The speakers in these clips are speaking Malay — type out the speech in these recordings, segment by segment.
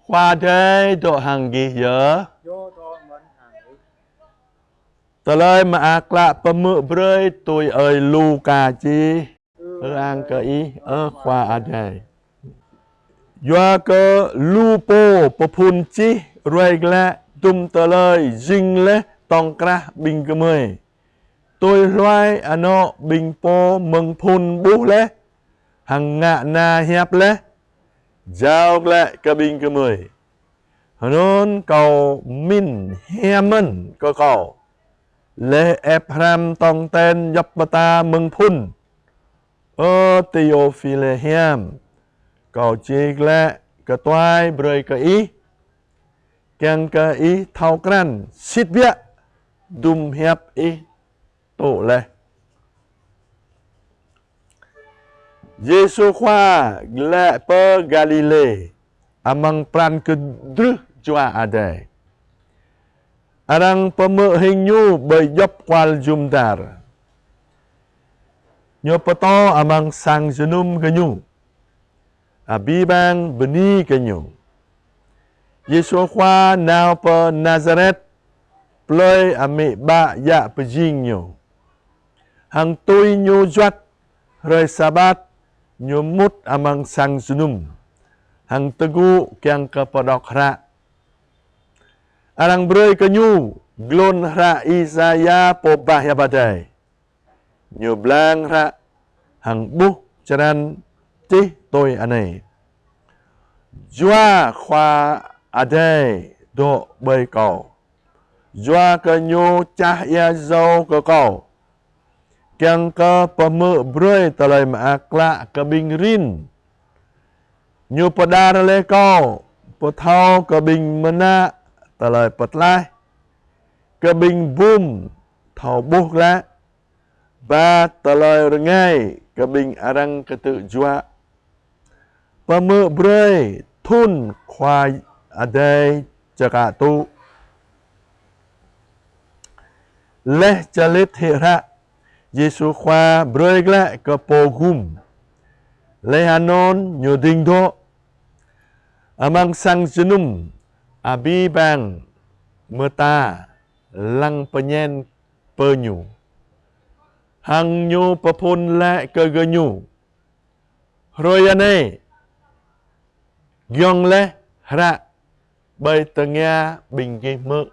khoa thế độ hàng ghi nhớ tờ lời mà ác lạ bầm mự brơi tôi ơi lu cà chi ang cơ ý khoa à đây doa cơ lu po bờ phun chi rồi lẹ tum tờ lời dinh lẹ tòng kra bình cơ mười tôi loài ano bình po mừng phun bú lẹ hàng ngạ na hiệp lẹ giao lẹ cơ bình cơ mười nôn cầu min hemen cơ cầu lệ ép ram tòng tên dập ta mừng phun Theophile hiam cầu chiếc lệ cơ toai bơi cơ ý kèng cơ ý thao cran xít vía đùm hiệp ý tổ lệ Giêsu khoa lệ per Galile amang pran ke dru jua ade arang peme hình nyu bejop kwal jumdar nyo poto amang sang jenum kenyu abibang beni kenyu Yesu khoa nào per Nazareth ploi ame ba ya pejing nyu hang tui nyu juat roi sabat nyu mut amang sang jenum hang tegu kiang ke podok ra arang broi kenyu glon ra Isaya pobah ya badai nyu blang ra hang bu charan ti tôi anei jua khoa adai do bơi cầu jua ke nyu chah ya zo ke cầu kiang ke peme broi talai ma akla ke bing rin nyu padar le kau pothau ke bing mena talai patlai ke bing bum thau buh la ba talai rengai ke bing arang ke tu jua peme broi thun khoa adai chaka tu leh chalit hera Yesu khoa broi la ke pogum lehanon nyu ding do amang sang jenum abi bang meta lang penyen penyu hang nyu papun la ke genyu royane gyong le hra bay tengah bingki mơ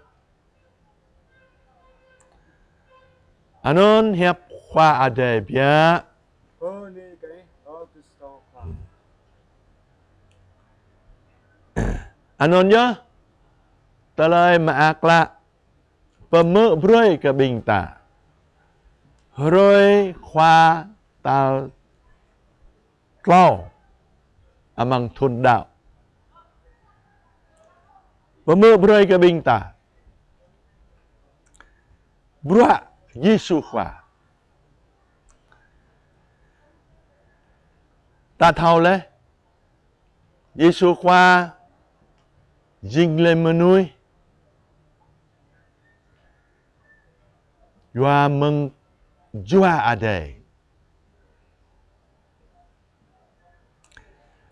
anon hiệp khoa ade bia anon nhớ ta lời mà ác lạ pemơ broi ke bing ta roi khoa ta klau amang thun đạo pemơ broi ke bing ta brua Yesu khoa ta thao le Yesu khoa jing le menui Yua meng jua ade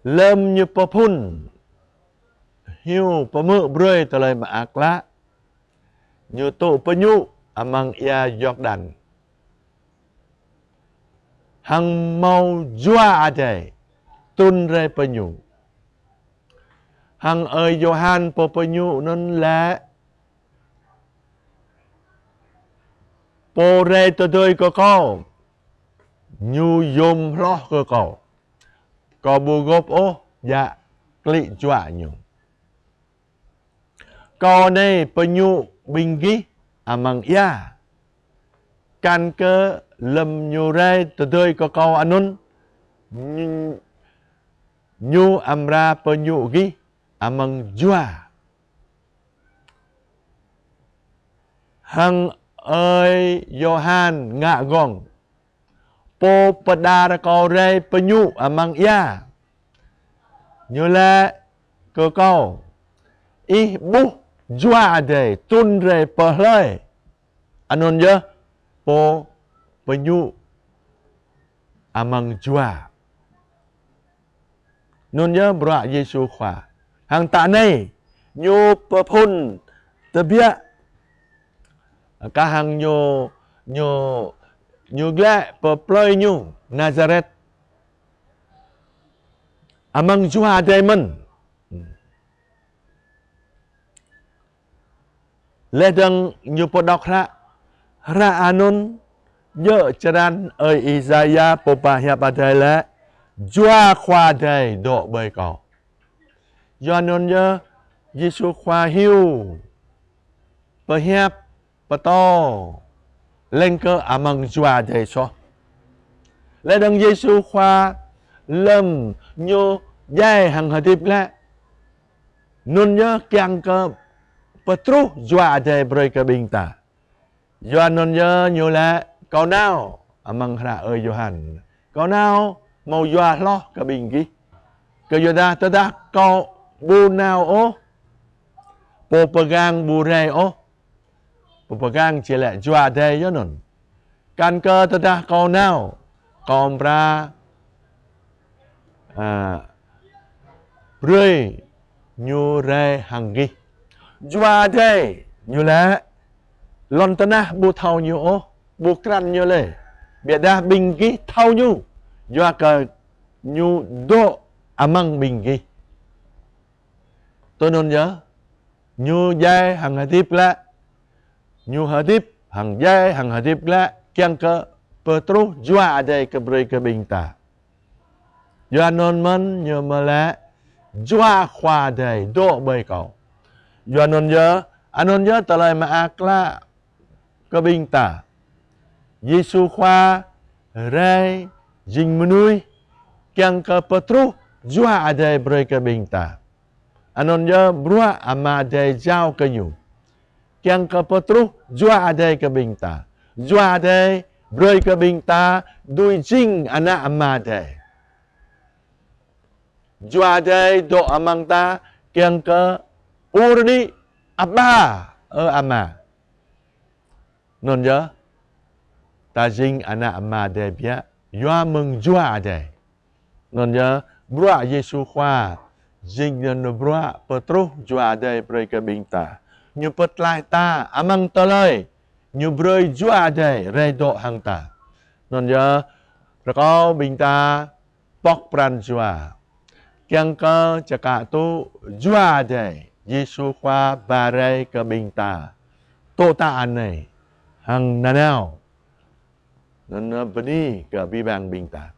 lem như papun hiu pemuk broi talai ma akla như tu penyu amang ia Jordan hang mau jua ade tun re penyu hang ơi Johan po penyu non la po re to doi ko ko nyu yom lo ko bu gop o dạ kli jua nyu ko nei penyu binggi amang ya kan ke lem nyu re to doi ko anun nyu amra penyu gi amang jua hang ơi Johan ngạ gong po pada kau re penyu amang ya nyula ke kau bu jua de tun re perlai anon je po penyu amang jua nun je bra Yesu khoa hàng tạ này nhu bờ phun tờ bia cả hàng nhu nhu nhu gle bờ ploi nhu Nazareth amang jua diamond ledang nhu podok ra anun yo charan ơi Isaiah popahia padai jua khoa dai do bơi cầu do non yo Giêsu khoa hiu perhiap pato lên cơ amang jua dai so ledang Giêsu khoa lâm nhu dai hằng hợp tiếp la nun yo kyang cơ Petrus jua dai bơi cơ bing ta do non yo nhu la kau nào amang hra ơi Johan kau nào mau doa lo ke bingki ke yoda tada kau bu nào o po pegang bu rai o po pegang cele jua dai yo non kan ke tada kau nào kau pra rơi nyu rai hangi jua dai nyu la lon tanah bu thau nyu o bu kran nyu le biada bingki thau nyu do ke nyu do amang bingki tôi non nhớ nyu dai hằng hà tiếp la nyu hà tiếp hằng dai hằng hà tiếp la kiang ke Petrus jua adai ke beri ke bingta do non man nyu mala jua khoa dai do bơi cầu do non nhớ anon nhớ talai ma akla ke bingta Giêsu khoa rai jing menui kiang ke Petrus jua adai beri ke bingta anon yo brua ama dai jao ke nyu kiang ke Petrus jua adai ke bingta jua adai beri ke bingta dui jing anak ama dai jua adai do amang ta kiang ke urni abba ama non yo ta jing anak ama dai bia yo meng jua dai non yo brua Giêsu khoa jing non brua Petrus jua dai beri ke bingta nyu petlai ta amang talai nyu beri jua dai rai do hang ta non yo rakau bingta pok pran jua kiang ke cakap tu jua dai Giêsu khoa barai ke bingta to ta anai hang nanau non beni ke bibang bingta